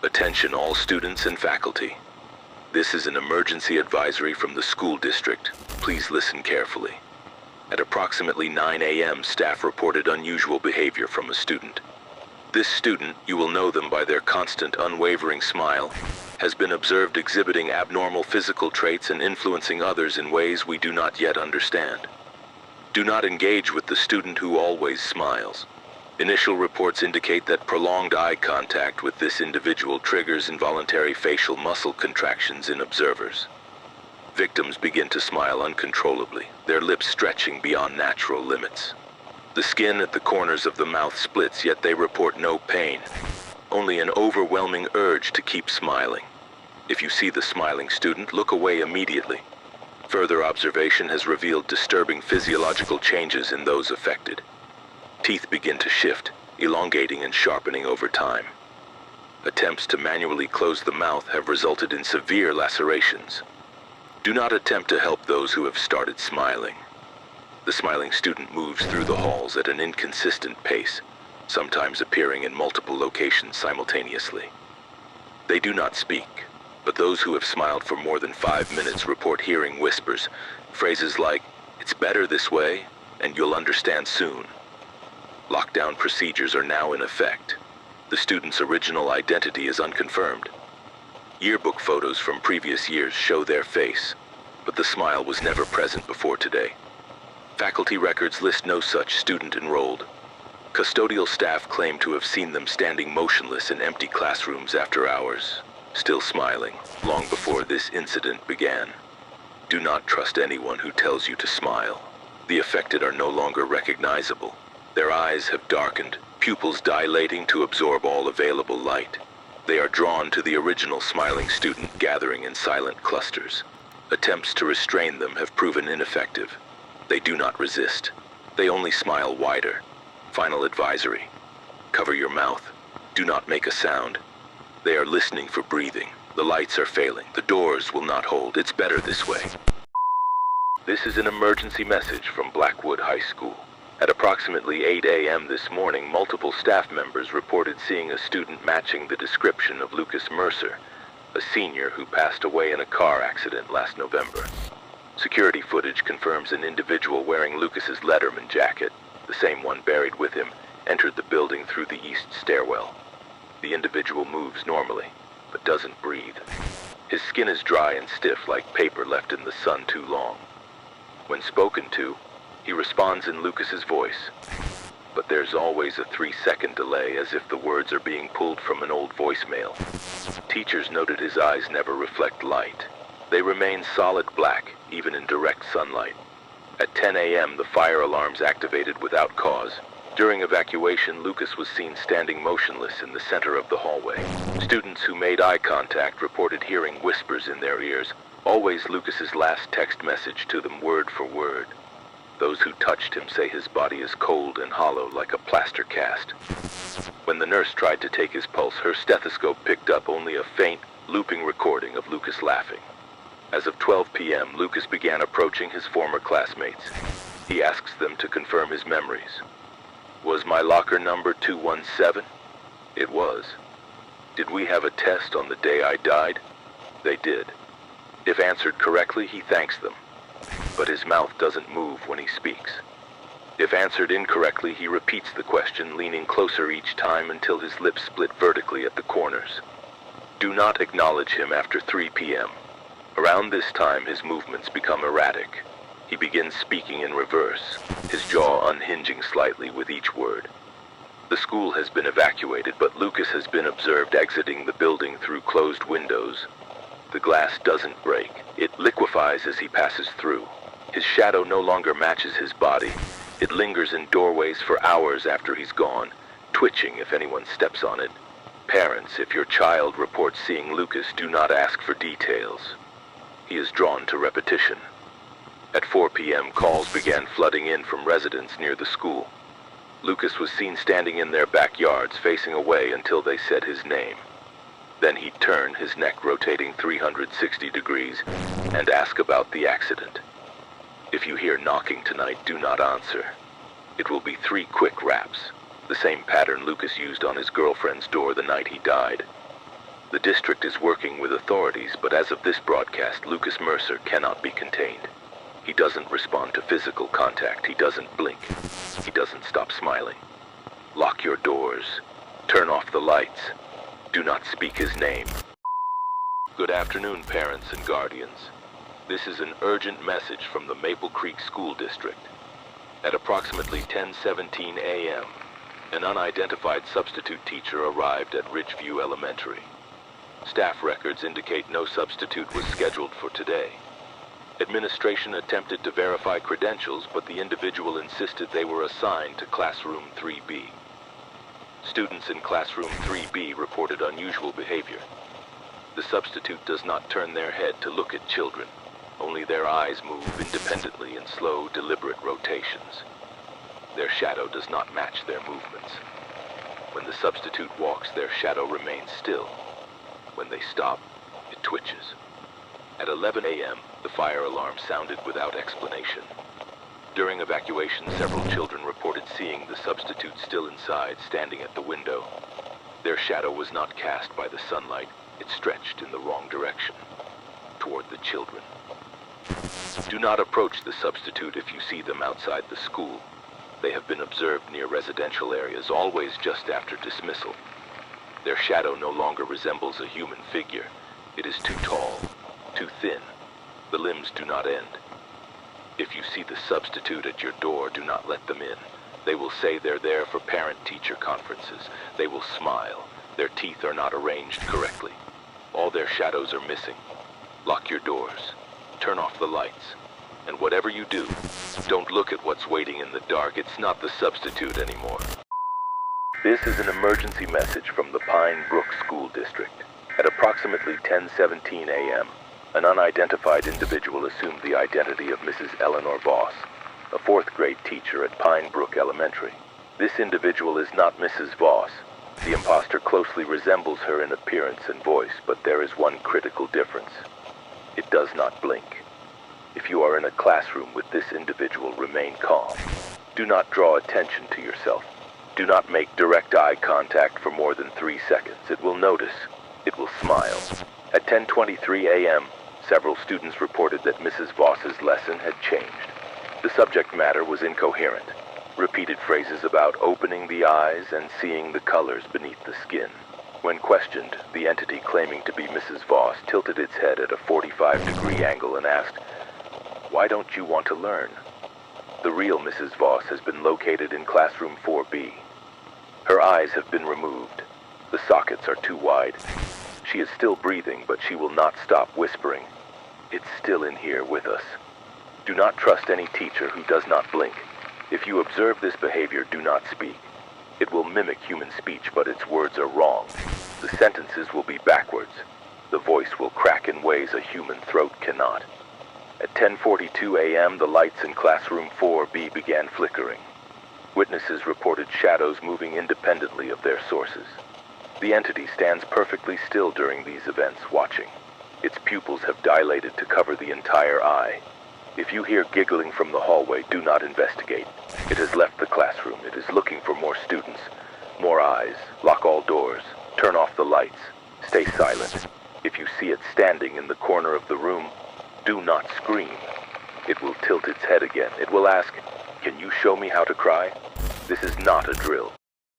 Attention all students and faculty. This is an emergency advisory from the school district. Please listen carefully. At approximately 9 a.m., staff reported unusual behavior from a student. This student, you will know them by their constant, unwavering smile, has been observed exhibiting abnormal physical traits and influencing others in ways we do not yet understand. Do not engage with the student who always smiles. Initial reports indicate that prolonged eye contact with this individual triggers involuntary facial muscle contractions in observers. Victims begin to smile uncontrollably, their lips stretching beyond natural limits. The skin at the corners of the mouth splits, yet they report no pain, only an overwhelming urge to keep smiling. If you see the smiling student, look away immediately. Further observation has revealed disturbing physiological changes in those affected. Teeth begin to shift, elongating and sharpening over time. Attempts to manually close the mouth have resulted in severe lacerations. Do not attempt to help those who have started smiling. The smiling student moves through the halls at an inconsistent pace, sometimes appearing in multiple locations simultaneously. They do not speak, but those who have smiled for more than 5 minutes report hearing whispers, phrases like, "It's better this way," and "You'll understand soon." Lockdown procedures are now in effect. The student's original identity is unconfirmed. Yearbook photos from previous years show their face, but the smile was never present before today. Faculty records list no such student enrolled. Custodial staff claim to have seen them standing motionless in empty classrooms after hours, still smiling, long before this incident began. Do not trust anyone who tells you to smile. The affected are no longer recognizable. Their eyes have darkened, pupils dilating to absorb all available light. They are drawn to the original smiling student, gathering in silent clusters. Attempts to restrain them have proven ineffective. They do not resist. They only smile wider. Final advisory. Cover your mouth. Do not make a sound. They are listening for breathing. The lights are failing. The doors will not hold. It's better this way. This is an emergency message from Blackwood High School. At approximately 8 a.m. this morning, multiple staff members reported seeing a student matching the description of Lucas Mercer, a senior who passed away in a car accident last November. Security footage confirms an individual wearing Lucas's Letterman jacket, the same one buried with him, entered the building through the east stairwell. The individual moves normally, but doesn't breathe. His skin is dry and stiff like paper left in the sun too long. When spoken to, he responds in Lucas's voice, but there's always a 3-second delay, as if the words are being pulled from an old voicemail. Teachers noted his eyes never reflect light. They remain solid black, even in direct sunlight. At 10 a.m., the fire alarms activated without cause. During evacuation, Lucas was seen standing motionless in the center of the hallway. Students who made eye contact reported hearing whispers in their ears, always Lucas's last text message to them word for word. Those who touched him say his body is cold and hollow like a plaster cast. When the nurse tried to take his pulse, her stethoscope picked up only a faint, looping recording of Lucas laughing. As of 12 p.m., Lucas began approaching his former classmates. He asks them to confirm his memories. Was my locker number 217? It was. Did we have a test on the day I died? They did. If answered correctly, he thanks them. But his mouth doesn't move when he speaks. If answered incorrectly, he repeats the question, leaning closer each time until his lips split vertically at the corners. Do not acknowledge him after 3 p.m. Around this time, his movements become erratic. He begins speaking in reverse, his jaw unhinging slightly with each word. The school has been evacuated, but Lucas has been observed exiting the building through closed windows. The glass doesn't break. It liquefies as he passes through. His shadow no longer matches his body. It lingers in doorways for hours after he's gone, twitching if anyone steps on it. Parents, if your child reports seeing Lucas, do not ask for details. He is drawn to repetition. At 4 p.m., calls began flooding in from residents near the school. Lucas was seen standing in their backyards, facing away until they said his name. Then he'd turn, his neck rotating 360 degrees, and ask about the accident. If you hear knocking tonight, do not answer. It will be 3 quick raps, the same pattern Lucas used on his girlfriend's door the night he died. The district is working with authorities, but as of this broadcast, Lucas Mercer cannot be contained. He doesn't respond to physical contact. He doesn't blink. He doesn't stop smiling. Lock your doors. Turn off the lights. Do not speak his name. Good afternoon, parents and guardians. This is an urgent message from the Maple Creek School District. At approximately 10:17 a.m., an unidentified substitute teacher arrived at Ridgeview Elementary. Staff records indicate no substitute was scheduled for today. Administration attempted to verify credentials, but the individual insisted they were assigned to Classroom 3B. Students in Classroom 3B reported unusual behavior. The substitute does not turn their head to look at children. Only their eyes move independently in slow, deliberate rotations. Their shadow does not match their movements. When the substitute walks, their shadow remains still. When they stop, it twitches. At 11 a.m., the fire alarm sounded without explanation. During evacuation, several children reported seeing the substitute still inside, standing at the window. Their shadow was not cast by the sunlight. It stretched in the wrong direction, toward the children. Do not approach the substitute if you see them outside the school. They have been observed near residential areas, always just after dismissal. Their shadow no longer resembles a human figure. It is too tall, too thin. The limbs do not end. If you see the substitute at your door, do not let them in. They will say they're there for parent-teacher conferences. They will smile. Their teeth are not arranged correctly. All their shadows are missing. Lock your doors. Turn off the lights. And whatever you do, don't look at what's waiting in the dark. It's not the substitute anymore. This is an emergency message from the Pine Brook School District. At approximately 10:17 a.m., an unidentified individual assumed the identity of Mrs. Eleanor Voss, a fourth-grade teacher at Pine Brook Elementary. This individual is not Mrs. Voss. The imposter closely resembles her in appearance and voice, but there is one critical difference. It does not blink. If you are in a classroom with this individual, remain calm. Do not draw attention to yourself. Do not make direct eye contact for more than 3 seconds. It will notice. It will smile. At 10:23 a.m., several students reported that Mrs. Voss's lesson had changed. The subject matter was incoherent. Repeated phrases about opening the eyes and seeing the colors beneath the skin. When questioned, the entity claiming to be Mrs. Voss tilted its head at a 45-degree angle and asked, "Why don't you want to learn?" The real Mrs. Voss has been located in Classroom 4B. Her eyes have been removed. The sockets are too wide. She is still breathing, but she will not stop whispering. It's still in here with us. Do not trust any teacher who does not blink. If you observe this behavior, do not speak. It will mimic human speech, but its words are wrong. The sentences will be backwards. The voice will crack in ways a human throat cannot. At 10:42 a.m., the lights in Classroom 4B began flickering. Witnesses reported shadows moving independently of their sources. The entity stands perfectly still during these events, watching. Its pupils have dilated to cover the entire eye. If you hear giggling from the hallway, do not investigate. It has left the classroom. It is looking for more students, more eyes. Lock all doors. Turn off the lights. Stay silent. If you see it standing in the corner of the room, do not scream. It will tilt its head again. It will ask, "Can you show me how to cry?" This is not a drill.